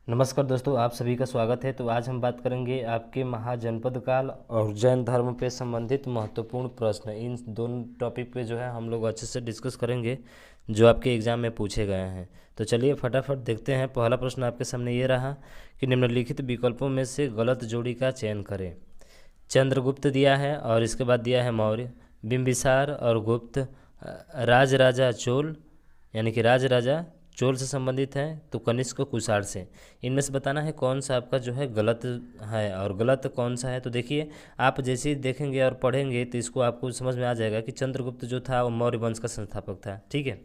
नमस्कार दोस्तों, आप सभी का स्वागत है। तो आज हम बात करेंगे आपके महाजनपद काल और जैन धर्म पे संबंधित महत्वपूर्ण प्रश्न। इन दोनों टॉपिक पे जो है हम लोग अच्छे से डिस्कस करेंगे जो आपके एग्ज़ाम में पूछे गए हैं। तो चलिए फटाफट देखते हैं। पहला प्रश्न आपके सामने ये रहा कि निम्नलिखित विकल्पों में से गलत जोड़ी का चयन करें। चंद्रगुप्त दिया है और इसके बाद दिया है मौर्य, बिंबिसार और गुप्त, राज राजा चोल यानी कि राज राजा चोल से संबंधित है, तो कनिष्क कुषाण से। इनमें से बताना है कौन सा आपका जो है गलत है और गलत कौन सा है। तो देखिए, आप जैसे ही देखेंगे और पढ़ेंगे तो इसको आपको समझ में आ जाएगा कि चंद्रगुप्त जो था वो मौर्य वंश का संस्थापक था। ठीक है।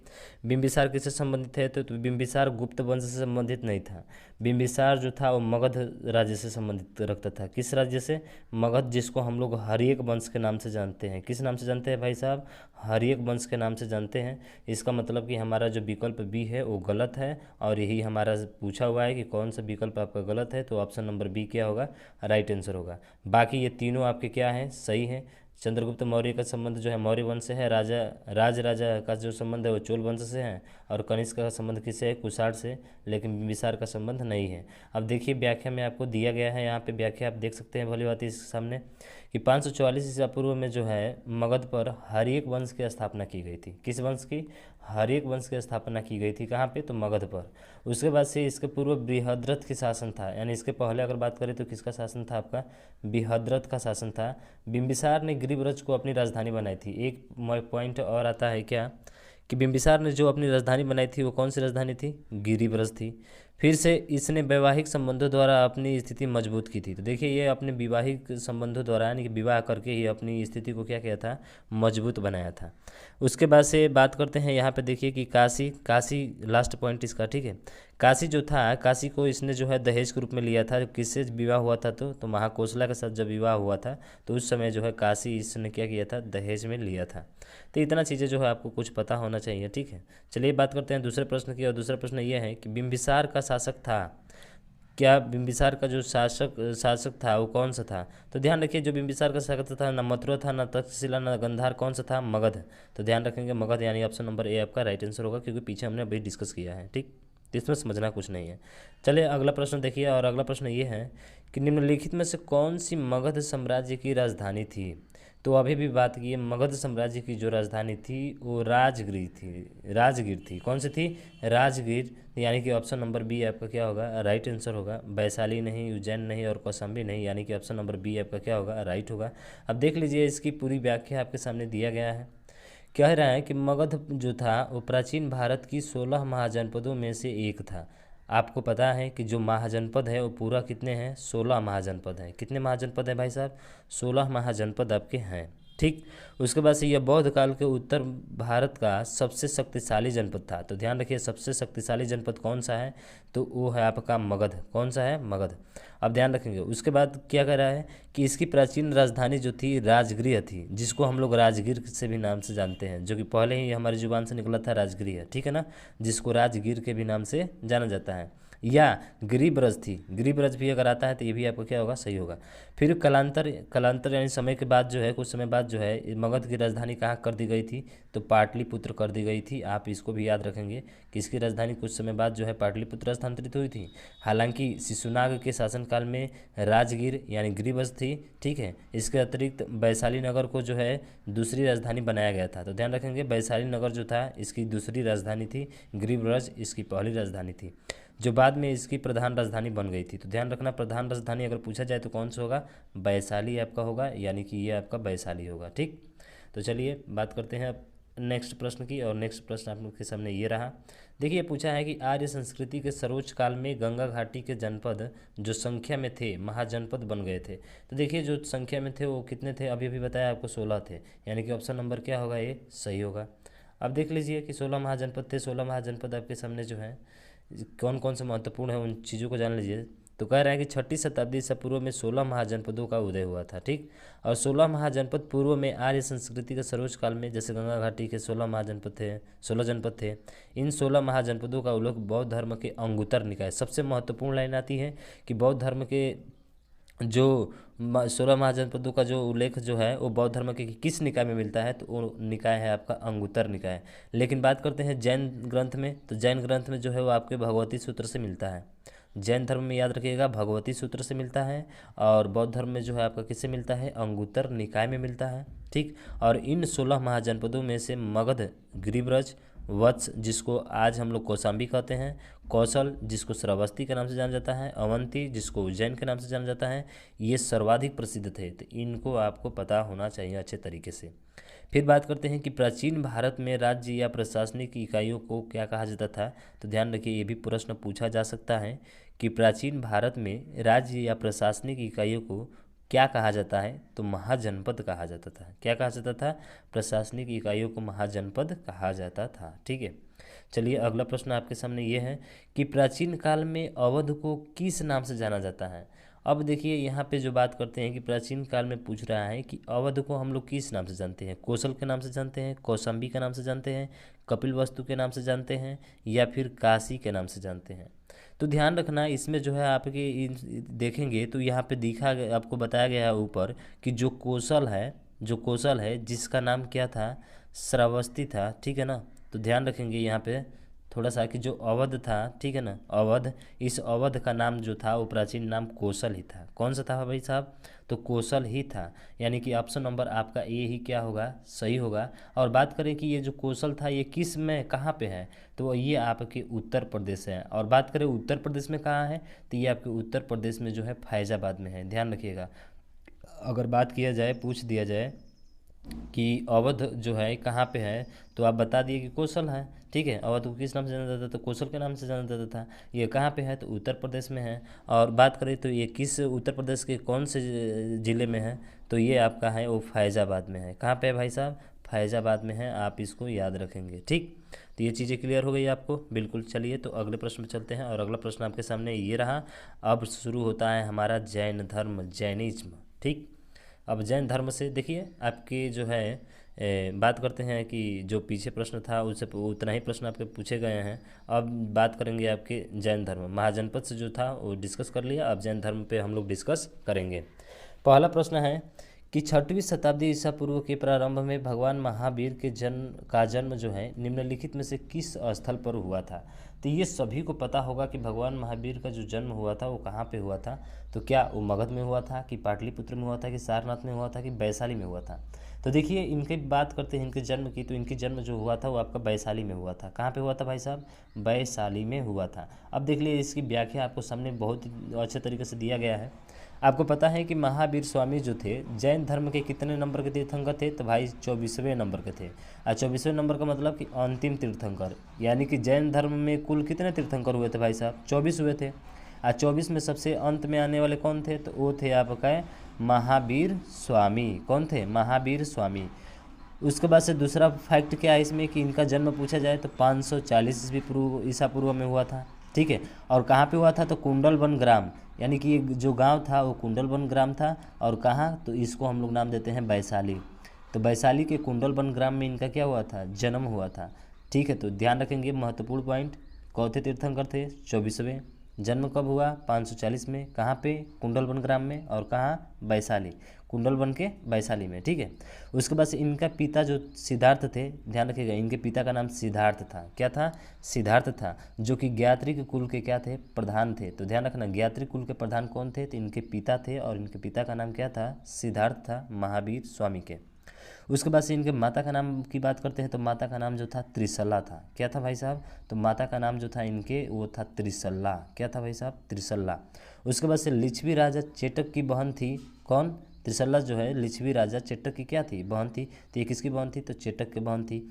बिंबिसार किससे संबंधित है तो बिंबिसार गुप्त वंश से संबंधित नहीं था। बिंबिसार जो था वो मगध राज्य से संबंधित रखता था। किस राज्य से? मगध, जिसको हम लोग हर्यक वंश के नाम से जानते हैं। किस नाम से जानते हैं भाई साहब? हर्यक वंश के नाम से जानते हैं। इसका मतलब कि हमारा जो विकल्प बी है वो गलत है और यही हमारा पूछा हुआ है कि कौन सा विकल्प आपका गलत है, तो ऑप्शन नंबर बी क्या होगा? राइट आंसर होगा। बाकी ये तीनों आपके क्या हैं? सही हैं। चंद्रगुप्त मौर्य का संबंध जो है मौर्य वंश से है, राज राजा का जो संबंध है वो चोल वंश से है, और कनिष्क का संबंध किससे है? कुषाण से। लेकिन बिंबिसार का संबंध नहीं है। अब देखिए, व्याख्या में आपको दिया गया है, यहाँ पे व्याख्या आप देख सकते हैं भली बात इसके सामने, कि 544 ईसा पूर्व में जो है मगध पर हर्यक वंश की स्थापना की गई थी। किस वंश की? हर्यक वंश की स्थापना की गई थी। कहाँ पे? तो मगध पर। उसके बाद से इसके पूर्व बृहद्रथ की शासन था, यानी इसके पहले अगर बात करें तो किसका शासन था? आपका बृहद्रथ का शासन था। बिंबिसार ने गिरिब्रज को अपनी राजधानी बनाई थी। एक पॉइंट और आता है क्या, कि बिंबिसार ने जो अपनी राजधानी बनाई थी वो कौन सी राजधानी थी? गिरिब्रज थी। फिर से इसने वैवाहिक संबंधों द्वारा अपनी स्थिति मजबूत की थी। तो देखिए, ये अपने वैवाहिक संबंधों द्वारा यानी कि विवाह करके ही अपनी स्थिति को क्या किया था? मजबूत बनाया था। उसके बाद से बात करते हैं यहाँ पे, देखिए कि काशी काशी लास्ट पॉइंट इसका। ठीक है। काशी जो था, काशी को इसने जो है दहेज के रूप में लिया था। किससे विवाह हुआ था? तो महाकोशला के साथ जब विवाह हुआ था तो उस समय जो है काशी इसने क्या किया था? दहेज में लिया था। तो इतना चीज़ें जो है आपको कुछ पता होना चाहिए। ठीक है। चलिए बात करते हैं दूसरे प्रश्न की, और दूसरा प्रश्न ये है कि बिंबिसार का शासक था क्या? बिंबिसार का जो शासक शासक था वो कौन सा था? तो ध्यान रखिए, जो बिंबिसार का शासक था ना मथुरा था, ना तक्षशिला, ना गंधार, कौन सा था? मगध। तो ध्यान रखेंगे मगध, यानी ऑप्शन नंबर ए आपका राइट आंसर होगा, क्योंकि पीछे हमने अभी डिस्कस किया है। ठीक, तो इसमें समझना कुछ नहीं है। चलिए अगला प्रश्न देखिए, और अगला प्रश्न ये है कि निम्नलिखित में से कौन सी मगध साम्राज्य की राजधानी थी? तो अभी भी बात की है, मगध साम्राज्य की जो राजधानी थी वो राजगिर थी। राजगिर थी। कौन सी थी? राजगिर। यानी कि ऑप्शन नंबर बी आपका क्या होगा? राइट आंसर होगा। वैशाली नहीं, उज्जैन नहीं और कौशाम्बी नहीं, यानी कि ऑप्शन नंबर बी आपका क्या होगा? राइट होगा। अब देख लीजिए, इसकी पूरी व्याख्या आपके सामने दिया गया है। कह रहा है कि मगध जो था वो प्राचीन भारत की 16 महाजनपदों में से एक था। आपको पता है कि जो महाजनपद है वो पूरा कितने हैं? 16 महाजनपद हैं। कितने महाजनपद हैं भाई साहब? 16 महाजनपद आपके हैं। ठीक। उसके बाद से यह बौद्ध काल के उत्तर भारत का सबसे शक्तिशाली जनपद था। तो ध्यान रखिए, सबसे शक्तिशाली जनपद कौन सा है? तो वो है आपका मगध। कौन सा है? मगध। अब ध्यान रखेंगे। उसके बाद क्या कह रहा है कि इसकी प्राचीन राजधानी जो थी राजगृह थी, जिसको हम लोग राजगीर से भी नाम से जानते हैं, जो कि पहले ही हमारी जुबान से निकला था राजगृह। ठीक है ना, जिसको राजगीर के भी नाम से जाना जाता है। या गिरिब्रज थी। गिरिब्रज भी अगर आता है तो ये भी आपको क्या होगा? सही होगा। फिर कालांतर कालांतर यानी समय के बाद जो है, कुछ समय बाद जो है मगध की राजधानी कहाँ कर दी गई थी? तो पाटलिपुत्र कर दी गई थी। आप इसको भी याद रखेंगे कि इसकी राजधानी कुछ समय बाद जो है पाटलिपुत्र स्थानांतरित हुई थी। हालांकि शिशुनाग के शासनकाल में राजगीर यानी गिरिब्रज थी। ठीक है। इसके अतिरिक्त वैशाली नगर को जो है दूसरी राजधानी बनाया गया था। तो ध्यान रखेंगे, वैशाली नगर जो था इसकी दूसरी राजधानी थी, गिरिब्रज इसकी पहली राजधानी थी, जो बाद में इसकी प्रधान राजधानी बन गई थी। तो ध्यान रखना, प्रधान राजधानी अगर पूछा जाए तो कौन सा होगा? वैशाली आपका होगा, यानी कि ये आपका वैशाली होगा। ठीक। तो चलिए बात करते हैं अब नेक्स्ट प्रश्न की, और नेक्स्ट प्रश्न आप लोग के सामने ये रहा। देखिए, पूछा है कि आर्य संस्कृति के सर्वोच्च काल में गंगा घाटी के जनपद जो संख्या में थे महाजनपद बन गए थे। तो देखिए, जो संख्या में थे वो कितने थे? अभी अभी बताया आपको 16 थे, यानी कि ऑप्शन नंबर क्या होगा? ये सही होगा। अब देख लीजिए कि 16 महाजनपद थे। 16 महाजनपद आपके सामने जो है कौन कौन से महत्वपूर्ण है उन चीज़ों को जान लीजिए। तो कह रहा है कि 6ठी शताब्दी ईसा पूर्व में 16 महाजनपदों का उदय हुआ था। ठीक। और 16 महाजनपद पूर्व में आर्य संस्कृति के सर्वोच्च काल में, जैसे गंगा घाटी के 16 महाजनपद थे, 16 जनपद थे। इन 16 महाजनपदों का उल्लेख बौद्ध धर्म के अंगुत्तर निकाय, सबसे महत्वपूर्ण लाइन आती है कि बौद्ध धर्म के जो 16 महाजनपदों का जो उल्लेख जो है वो बौद्ध धर्म के किस निकाय में मिलता है? तो वो निकाय है आपका अंगुत्तर निकाय। लेकिन बात करते हैं जैन ग्रंथ में, तो जैन ग्रंथ में जो है वो आपके भगवती सूत्र से मिलता है। जैन धर्म में याद रखिएगा भगवती सूत्र से मिलता है, और बौद्ध धर्म में जो है आपका किससे मिलता है, अंगुत्तर निकाय में मिलता है। ठीक, और इन 16 महाजनपदों में से मगध, गिरिब्रज, वत्स जिसको आज हम लोग कौशाम्बी कहते हैं, कौशल जिसको श्रावस्ती के नाम से जाना जाता है, अवंती जिसको उज्जैन के नाम से जाना जाता है, ये सर्वाधिक प्रसिद्ध थे। तो इनको आपको पता होना चाहिए अच्छे तरीके से। फिर बात करते हैं कि प्राचीन भारत में राज्य या प्रशासनिक इकाइयों को क्या कहा जाता था। तो ध्यान रखिए, ये भी प्रश्न पूछा जा सकता है कि प्राचीन भारत में राज्य या प्रशासनिक इकाइयों को क्या कहा जाता है। तो महाजनपद कहा जाता था। क्या कहा जाता था, प्रशासनिक इकाइयों को महाजनपद कहा जाता था। ठीक है, चलिए अगला प्रश्न आपके सामने ये है कि प्राचीन काल में अवध को किस नाम से जाना जाता है। अब देखिए यहाँ पे जो बात करते हैं कि प्राचीन काल में पूछ रहा है कि अवध को हम लोग किस नाम से जानते हैं, कौशल के नाम से जानते हैं, कौशाम्बी के नाम से जानते हैं, कपिलवस्तु के नाम से जानते हैं, या फिर काशी के नाम से जानते हैं। तो ध्यान रखना, इसमें जो है आपके देखेंगे तो यहाँ पे दिखा गया, आपको बताया गया है ऊपर कि जो कौशल है जिसका नाम क्या था, श्रावस्ती था। ठीक है ना, तो ध्यान रखेंगे यहाँ पे थोड़ा सा कि जो अवध था, ठीक है ना, अवध, इस अवध का नाम जो था वो प्राचीन नाम कौशल ही था। कौन सा था भाई साहब, तो कौशल ही था। यानी कि ऑप्शन नंबर आपका ए ही क्या होगा, सही होगा। और बात करें कि ये जो कौशल था ये किस में कहाँ पे है, तो ये आपके उत्तर प्रदेश है। और बात करें उत्तर प्रदेश में कहाँ है, तो ये आपके उत्तर प्रदेश में जो है फैजाबाद में है। ध्यान रखिएगा, अगर बात किया जाए, पूछ दिया जाए कि अवध जो है कहाँ पे है, तो आप बता दिए कि कौशल है। ठीक है, अवध को किस नाम से जाना जाता था, तो कौशल के नाम से जाना जाता था। ये कहाँ पे है, तो उत्तर प्रदेश में है। और बात करें तो ये किस उत्तर प्रदेश के कौन से ज़िले में है, तो ये आपका है वो फैज़ाबाद में है। कहाँ पे है भाई साहब, फैज़ाबाद में है। आप इसको याद रखेंगे। ठीक, तो ये चीज़ें क्लियर हो गई आपको, बिल्कुल। चलिए तो अगले प्रश्न पर चलते हैं, और अगला प्रश्न आपके सामने ये रहा। अब शुरू होता है हमारा जैन धर्म, जैनिज्म। ठीक, अब जैन धर्म से देखिए आपके जो है बात करते हैं कि जो पीछे प्रश्न था उससे उतना ही प्रश्न आपके पूछे गए हैं। अब बात करेंगे आपके जैन धर्म, महाजनपद से जो था वो डिस्कस कर लिया, अब जैन धर्म पे हम लोग डिस्कस करेंगे। पहला प्रश्न है कि 6वीं शताब्दी ईसा पूर्व के प्रारंभ में भगवान महावीर के जन्म जो है निम्नलिखित में से किस स्थल पर हुआ था। तो ये सभी को पता होगा कि भगवान महावीर का जो जन्म हुआ था वो कहाँ पे हुआ था। तो क्या वो मगध में हुआ था, कि पाटलिपुत्र में हुआ था, कि सारनाथ में हुआ था, कि वैशाली में हुआ था। तो देखिए इनकी बात करते हैं इनके जन्म की, तो इनके जन्म जो हुआ था वो आपका वैशाली में हुआ था। कहाँ पे हुआ था भाई साहब, वैशाली में हुआ था। अब देख लीजिए इसकी व्याख्या आपको सामने बहुत अच्छे तरीके से दिया गया है। आपको पता है कि महावीर स्वामी जो थे जैन धर्म के कितने नंबर के तीर्थंकर थे, तो भाई 24वें नंबर के थे। और 24वें नंबर का मतलब कि अंतिम तीर्थंकर, यानी कि जैन धर्म में कुल कितने तीर्थंकर हुए थे भाई साहब, 24 हुए थे। और 24 में सबसे अंत में आने वाले कौन थे, तो वो थे आपका महावीर स्वामी। कौन थे, महावीर स्वामी। उसके बाद से दूसरा फैक्ट क्या है इसमें कि इनका जन्म पूछा जाए तो 540 ईसा पूर्व में हुआ था। ठीक है, और कहाँ पे हुआ था, तो कुंडलवन ग्राम, यानी कि जो गांव था वो कुंडलवन ग्राम था। और कहाँ, तो इसको हम लोग नाम देते हैं वैशाली। तो वैशाली के कुंडलवन ग्राम में इनका क्या हुआ था, जन्म हुआ था। ठीक है, तो ध्यान रखेंगे महत्वपूर्ण पॉइंट। कौन थे तीर्थंकर थे, 24वें। जन्म कब हुआ, 540 में। कहाँ पे, कुंडलवन ग्राम में। और कहाँ, वैशाली, कुंडलवन के वैशाली में। ठीक है, उसके बाद से इनका पिता जो सिद्धार्थ थे, ध्यान रखिएगा इनके पिता का नाम सिद्धार्थ था। क्या था, सिद्धार्थ था, जो कि ज्ञात्री कुल के क्या थे, प्रधान थे। तो ध्यान रखना ज्ञात्री कुल के प्रधान कौन थे, तो इनके पिता थे, और इनके पिता का नाम क्या था, सिद्धार्थ था, महावीर स्वामी के। उसके बाद से इनके माता का नाम की बात करते हैं, तो माता का नाम जो था त्रिशला था। क्या था भाई साहब, तो माता का नाम जो था इनके वो था त्रिशला। क्या था भाई साहब, त्रिशला। उसके बाद से लिच्छवी राजा चेटक की बहन थी। कौन, त्रिशला जो है लिच्छवी राजा चेटक की क्या थी, बहन थी। तो ये किसकी बहन थी, तो चेटक की बहन थी।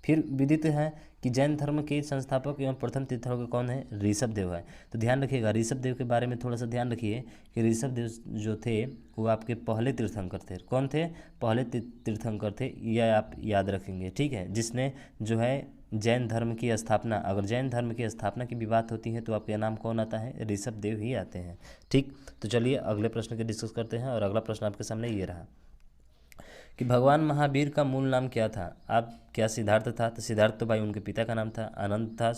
फिर विदित है कि जैन धर्म के संस्थापक एवं प्रथम तीर्थंकर कौन है, ऋषभ देव है। तो ध्यान रखिएगा ऋषभ देव के बारे में थोड़ा सा ध्यान रखिए कि ऋषभ देव जो थे वो आपके पहले तीर्थंकर थे। कौन थे, पहले तीर्थंकर थे, यह आप याद रखेंगे। ठीक है, जिसने जो है जैन धर्म की स्थापना, अगर जैन धर्म की स्थापना की भी बात होती है तो आपके नाम कौन आता है, ऋषभ देव ही आते हैं। ठीक, तो चलिए अगले प्रश्न के डिस्कस करते हैं, और अगला प्रश्न आपके सामने ये रहा कि भगवान महावीर का मूल नाम क्या था। आप क्या सिद्धार्थ था, तो सिद्धार्थ तो भाई उनके पिता का नाम था। आनंद था,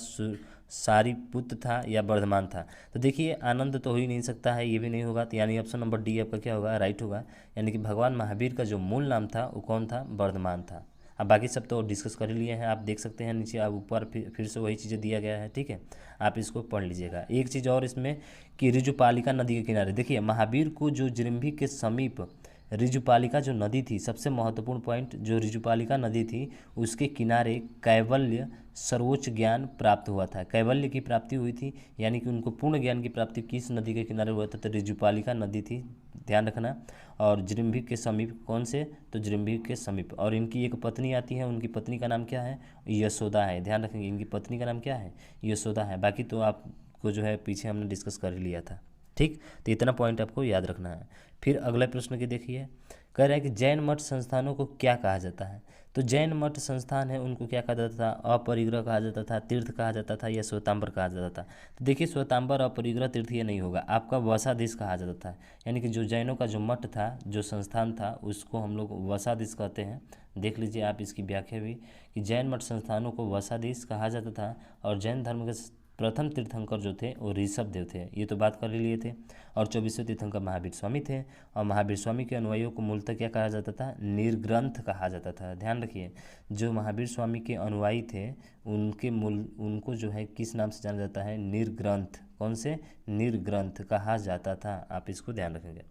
सारिपुत्र था, या वर्धमान था। तो देखिए आनंद तो हो ही नहीं सकता है, ये भी नहीं होगा, तो यानी ऑप्शन नंबर डी आपका क्या होगा, राइट होगा। यानी कि भगवान महावीर का जो मूल नाम था वो कौन था, वर्धमान था। अब बाकी सब तो डिस्कस कर ही लिए हैं, आप देख सकते हैं नीचे, आप ऊपर फिर से वही चीज़ें दिया गया है, ठीक है, आप इसको पढ़ लीजिएगा। एक चीज़ और इसमें कि ऋजुपालिका नदी के किनारे, देखिए महावीर को जो जिरंभी के समीप ऋजुपालिका जो नदी थी, सबसे महत्वपूर्ण पॉइंट, जो ऋजुपालिका नदी थी उसके किनारे कैवल्य सर्वोच्च ज्ञान प्राप्त हुआ था। कैवल्य की प्राप्ति हुई थी, यानी कि उनको पूर्ण ज्ञान की प्राप्ति किस नदी के किनारे हुआ था, तो ऋजुपालिका नदी थी, ध्यान रखना। और जिरंभी के समीप, कौन से, तो जिरंभी के समीप। और इनकी एक पत्नी आती है, उनकी पत्नी का नाम क्या है, यशोदा है, ध्यान रखेंगे, इनकी पत्नी का नाम क्या है, यशोदा है। बाकी तो आपको जो है पीछे हमने डिस्कस कर ही लिया था, ठीक। तो इतना पॉइंट आपको याद रखना है। फिर अगला प्रश्न की देखिए, कह रहा है कि जैन मठ संस्थानों को क्या कहा जाता है। तो जैन मठ संस्थान है उनको क्या कहा जाता था, अपरिग्रह कहा जाता था, तीर्थ कहा जाता था, या श्वेतांबर कहा जाता था। तो देखिए श्वेतांबर, अपरिग्रह, तीर्थ ये नहीं होगा, आपका वसादीश कहा जाता था। यानी कि जो जैनों का जो मठ था, जो संस्थान था, उसको हम लोग वसादीश कहते हैं। देख लीजिए आप इसकी व्याख्या भी, कि जैन मठ संस्थानों को वसादीश कहा जाता था। और जैन धर्म के प्रथम तीर्थंकर जो थे वो ऋषभ देव थे, ये तो बात कर ही लिए थे। और 24वें तीर्थंकर महावीर स्वामी थे। और महावीर स्वामी के अनुयायियों को मूलतः क्या कहा जाता था, निर्ग्रंथ कहा जाता था। ध्यान रखिए, जो महावीर स्वामी के अनुयायी थे उनको जो है किस नाम से जाना जाता है, निर्ग्रंथ। कौन से, निर्ग्रंथ कहा जाता था, आप इसको ध्यान रखेंगे।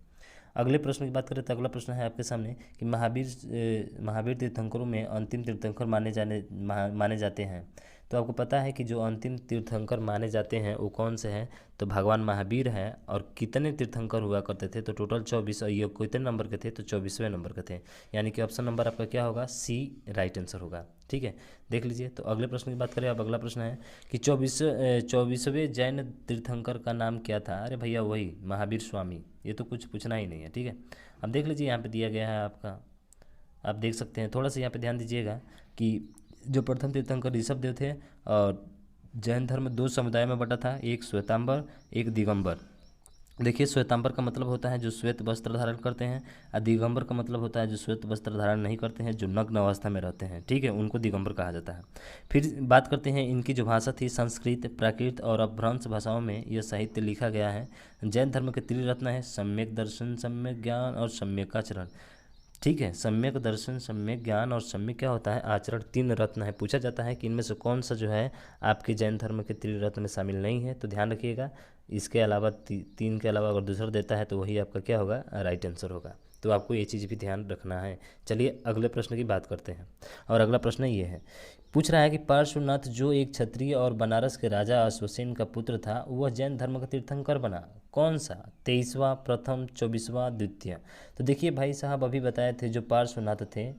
अगले प्रश्न की बात करें तो अगला प्रश्न है आपके सामने कि महावीर तीर्थंकरों में अंतिम तीर्थंकर माने जाते हैं। तो आपको पता है कि जो अंतिम तीर्थंकर माने जाते हैं वो कौन से हैं, तो भगवान महावीर हैं। और कितने तीर्थंकर हुआ करते थे, तो टोटल 24। और ये कितने नंबर के थे, तो 24वें नंबर के थे। यानी कि ऑप्शन नंबर आपका क्या होगा, सी राइट आंसर होगा, ठीक है। देख लीजिए, तो अगले प्रश्न की बात करें। अब अगला प्रश्न है कि 24वें जैन तीर्थंकर का नाम क्या था। अरे भैया वही महावीर स्वामी, ये तो कुछ पूछना ही नहीं है, ठीक है। अब देख लीजिए, यहाँ पे दिया गया है आपका, आप देख सकते हैं, थोड़ा सा यहाँ पे ध्यान दीजिएगा कि जो प्रथम तीर्थंकर ऋषभ देव थे। और जैन धर्म दो समुदाय में बटा था, एक श्वेतांबर, एक दिगंबर। देखिए श्वेतांबर का मतलब होता है जो श्वेत वस्त्र धारण करते हैं, और दिगंबर का मतलब होता है जो श्वेत वस्त्र धारण नहीं करते हैं, जो नग्न अवस्था में रहते हैं, ठीक है, उनको दिगंबर कहा जाता है। फिर बात करते हैं इनकी जो भाषा थी, संस्कृत, प्राकृत और अपभ्रंश भाषाओं में यह साहित्य लिखा गया है। जैन धर्म के त्रिरत्न है, सम्यक दर्शन, सम्यक ज्ञान और सम्यकाचरण, ठीक है। सम्यक दर्शन, सम्यक ज्ञान और सम्यक क्या होता है, आचरण, 3 रत्न है। पूछा जाता है कि इनमें से कौन सा जो है आपके जैन धर्म के त्रिरत्न में शामिल नहीं है, तो ध्यान रखिएगा। इसके अलावा 3 के अलावा अगर दूसरा देता है तो वही आपका क्या होगा, राइट आंसर होगा। तो आपको ये चीज़ भी ध्यान रखना है। चलिए अगले प्रश्न की बात करते हैं। और अगला प्रश्न ये है, पूछ रहा है कि पार्श्वनाथ जो एक क्षत्रिय और बनारस के राजा अश्वसेन का पुत्र था, वह जैन धर्म का तीर्थंकर बना, कौन सा, 23वां, प्रथम, 24वां, द्वितीय। तो देखिए भाई साहब, अभी बताए थे जो पार्श्वनाथ थे,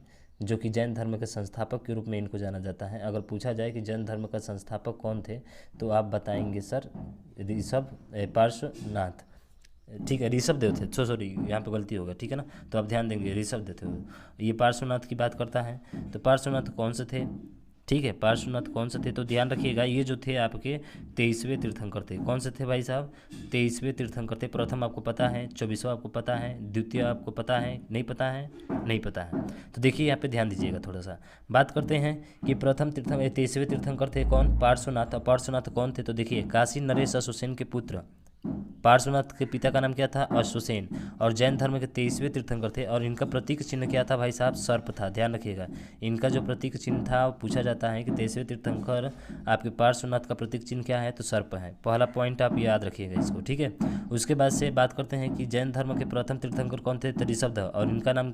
जो कि जैन धर्म के संस्थापक के रूप में इनको जाना जाता है। अगर पूछा जाए कि जैन धर्म का संस्थापक कौन थे, तो आप बताएंगे सर ऋषभ, पार्श्वनाथ, ठीक है, ऋषभ देव थे, सॉरी यहाँ पे गलती होगा, ठीक है ना। तो आप ध्यान देंगे ऋषभ देव थे। ये पार्श्वनाथ की बात करता है। तो पार्श्वनाथ कौन से थे, ठीक है, पार्श्वनाथ कौन से थे, तो ध्यान रखिएगा, ये जो थे आपके 23वें तीर्थंकर थे। कौन से थे भाई साहब, 23वें तीर्थंकर थे। प्रथम आपको पता है, 24वां आपको पता है, द्वितीय आपको पता है, नहीं पता है, नहीं पता है। तो देखिए यहाँ पे ध्यान दीजिएगा, थोड़ा सा बात करते हैं कि प्रथम 23वें तीर्थंकर थे कौन, पार्श्वनाथ। पार्श्वनाथ कौन थे, तो देखिए काशी नरेश अश्वसेन के पुत्र। पार्श्वनाथ के पिता का नाम क्या था, अश्वसेन। और जैन धर्म के 23वें तीर्थंकर थे। और इनका प्रतीक चिन्ह क्या था भाई साहब, सर्प था, ध्यान रखिएगा। इनका जो प्रतीक चिन्ह था, वो पूछा जाता है कि 23वें तीर्थंकर आपके पार्श्वनाथ का प्रतीक चिन्ह क्या है, तो सर्प है। पहला पॉइंट आप याद रखिएगा इसको, ठीक है। उसके बाद से बात करते हैं कि जैन धर्म के प्रथम तीर्थंकर कौन थे, तो ऋषभ। और इनका नाम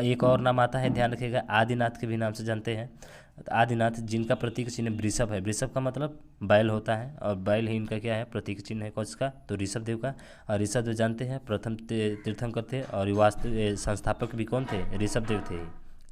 एक और नाम आता है, ध्यान रखिएगा, आदिनाथ के भी नाम से जानते हैं। आदिनाथ, जिनका प्रतीक चिन्ह वृषभ है। वृषभ का मतलब बैल होता है, और बैल ही इनका क्या है, प्रतीक चिन्ह है किसका, तो ऋषभ देव का। और ऋषभ देव जानते हैं प्रथम तीर्थंकर थे, और वास्तव संस्थापक भी कौन थे, ऋषभ देव थे,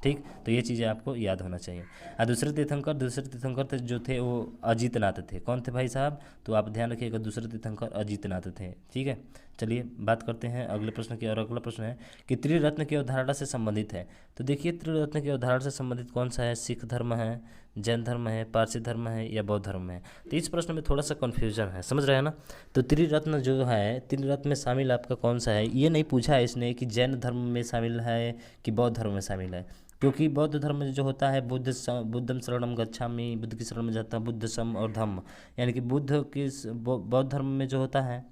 ठीक। तो ये चीज़ें आपको याद होना चाहिए। और दूसरे तीर्थंकर थे जो थे वो अजीतनाथ थे। कौन थे भाई साहब, तो आप ध्यान रखिएगा, दूसरे तीर्थंकर अजीतनाथ थे, ठीक है। चलिए बात करते हैं अगले प्रश्न की। और अगला प्रश्न है कि त्रिरत्न की अवधारणा से संबंधित है। तो देखिए त्रिरत्न की अवधारणा से संबंधित कौन सा है, सिख धर्म है, जैन धर्म है, पारसी धर्म है, या बौद्ध धर्म है। तो इस प्रश्न में थोड़ा सा कन्फ्यूजन है, समझ रहे हैं ना। तो त्रिरत्न जो है, त्रिरत्न में शामिल आपका कौन सा है, ये नहीं पूछा है इसने कि जैन धर्म में शामिल है कि बौद्ध धर्म में शामिल है। क्योंकि बौद्ध धर्म में जो होता है, बुद्धम शरणम गच्छामि, बुद्ध की शरण में जाता है, बुद्ध सम और धम्म। यानी कि बौद्ध धर्म में जो होता है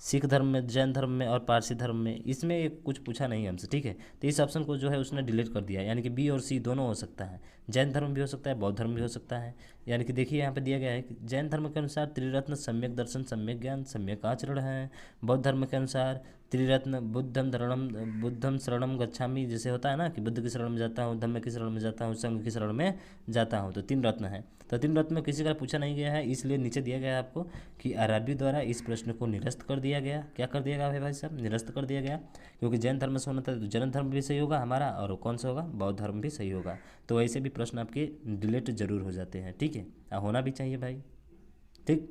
सिख धर्म में, जैन धर्म में और पारसी धर्म में। इसमें एक कुछ पूछा नहीं हमसे, ठीक है। तो इस ऑप्शन को जो है उसने डिलीट कर दिया, यानी कि बी और सी दोनों हो सकता है। जैन धर्म भी हो सकता है, बौद्ध धर्म भी हो सकता है। यानी कि देखिए यहाँ पे दिया गया है कि जैन धर्म के अनुसार त्रिरत्न सम्यक दर्शन, सम्यक ज्ञान, सम्यक आचरण है। बौद्ध धर्म के अनुसार त्रिरत्न बुद्धम शरणम गच्छामि, जैसे होता है ना कि बुद्ध की शरण में जाता हूँ, धम्म की शरण में जाता हूँ, संघ की शरण में जाता हूँ। तो 3 रत्न है। तो 3 रत्न में किसी का पूछा नहीं गया है, इसलिए नीचे दिया गया है आपको कि आरआरबी द्वारा इस प्रश्न को निरस्त कर दिया गया। क्या कर दिया गया भाई साहब? निरस्त कर दिया गया, क्योंकि जैन धर्म से होना था तो जैन धर्म भी सही होगा हमारा, और कौन सा होगा? बौद्ध धर्म भी सही होगा। तो ऐसे भी प्रश्न आपके डिलीट जरूर हो जाते हैं, ठीक है। होना भी चाहिए भाई, ठीक।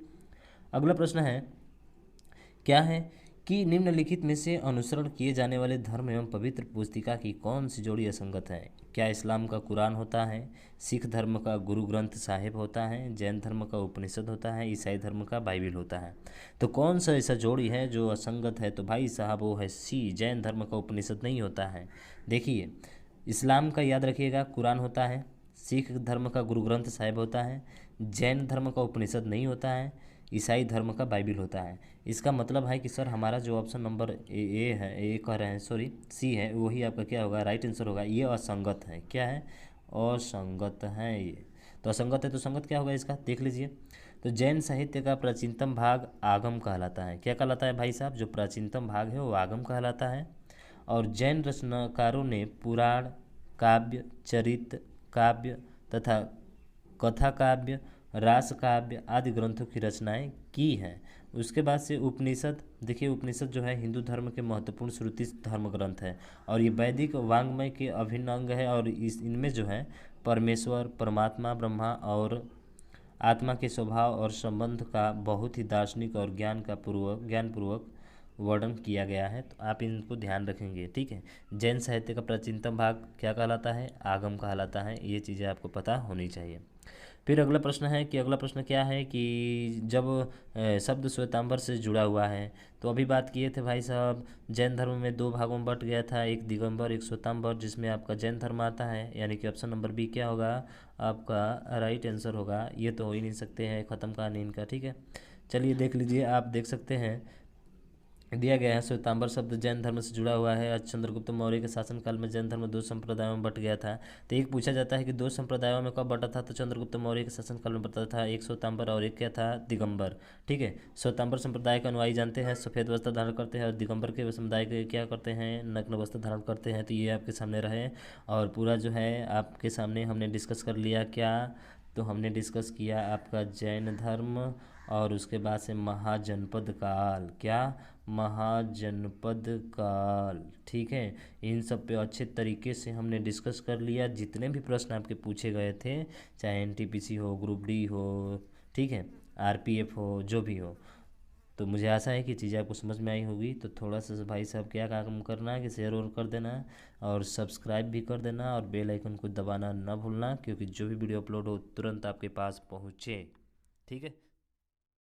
अगला प्रश्न है, क्या है कि निम्नलिखित में से अनुसरण किए जाने वाले धर्म एवं पवित्र पुस्तिका की कौन सी जोड़ी असंगत है? क्या इस्लाम का कुरान होता है, सिख धर्म का गुरु ग्रंथ साहिब होता है, जैन धर्म का उपनिषद होता है, ईसाई धर्म का बाइबिल होता है? तो कौन सा ऐसा जोड़ी है जो असंगत है? तो भाई साहब वो है सी, जैन धर्म का उपनिषद नहीं होता है। देखिए, इस्लाम का याद रखिएगा कुरान होता है, सिख धर्म का गुरु ग्रंथ साहिब होता है, जैन धर्म का उपनिषद नहीं होता है, ईसाई धर्म का बाइबिल होता है। इसका मतलब है कि सर हमारा जो ऑप्शन नंबर ए है, ए कह रहे हैं, सॉरी सी है, वही आपका क्या होगा? राइट आंसर होगा। ये असंगत है। क्या है? असंगत है ये। तो असंगत है तो संगत क्या होगा इसका? देख लीजिए। तो जैन साहित्य का प्राचीनतम भाग आगम कहलाता है। क्या कहलाता है भाई साहब? जो प्राचीनतम भाग है वो आगम कहलाता है। और जैन रचनाकारों ने पुराण, काव्य, चरित काव्य तथा कथा काव्य, रास काव्य आदि ग्रंथों की रचनाएं की हैं। उसके बाद से उपनिषद, देखिए उपनिषद जो है हिंदू धर्म के महत्वपूर्ण श्रुति धर्म ग्रंथ है, और ये वैदिक वांग्मय के अभिन्न अंग है। और इनमें जो है परमेश्वर, परमात्मा, ब्रह्मा और आत्मा के स्वभाव और संबंध का बहुत ही दार्शनिक और ज्ञानपूर्वक वर्णन किया गया है। तो आप इनको ध्यान रखेंगे, ठीक है। जैन साहित्य का प्राचीनतम भाग क्या कहलाता है? आगम कहलाता है। ये चीज़ें आपको पता होनी चाहिए। फिर अगला प्रश्न है कि अगला प्रश्न क्या है कि जब शब्द श्वेतांबर से जुड़ा हुआ है, तो अभी बात किए थे भाई साहब, जैन धर्म में 2 भागों में बट गया था, एक दिगंबर एक श्वेतांबर, जिसमें आपका जैन धर्म आता है। यानी कि ऑप्शन नंबर बी क्या होगा? आपका राइट आंसर होगा। ये तो हो ही नहीं सकते हैं, ख़त्म कहानी इनका, ठीक है। चलिए देख लीजिए, आप देख सकते हैं दिया गया है श्वेतांबर शब्द जैन धर्म से जुड़ा हुआ है। चंद्रगुप्त मौर्य के शासनकाल में जैन धर्म 2 संप्रदायों में बट गया था। तो एक पूछा जाता है कि 2 संप्रदायों में कब बटा था? तो चंद्रगुप्त मौर्य के शासनकाल में बटा था। एक श्वेतांबर और एक क्या था? दिगंबर, ठीक है। श्वेतांबर संप्रदाय के अनुयायी जानते हैं सफ़ेद वस्त्र धारण करते हैं, और दिगंबर के समुदाय के क्या करते हैं? नग्न वस्त्र धारण करते हैं। तो ये आपके सामने रहे, और पूरा जो है आपके सामने हमने डिस्कस कर लिया। क्या? तो हमने डिस्कस किया आपका जैन धर्म, और उसके बाद से महाजनपद काल। क्या? महाजनपद काल, ठीक है। इन सब पे अच्छे तरीके से हमने डिस्कस कर लिया। जितने भी प्रश्न आपके पूछे गए थे, चाहे एनटीपीसी हो, ग्रुप डी हो, ठीक है, आरपीएफ हो, जो भी हो, तो मुझे आशा है कि चीज़ें आपको समझ में आई होगी। तो थोड़ा सा भाई साहब क्या काम करना है कि शेयर और कर देना, और सब्सक्राइब भी कर देना, और बेल आइकन को दबाना ना भूलना, क्योंकि जो भी वीडियो अपलोड हो तुरंत आपके पास पहुँचे, ठीक है।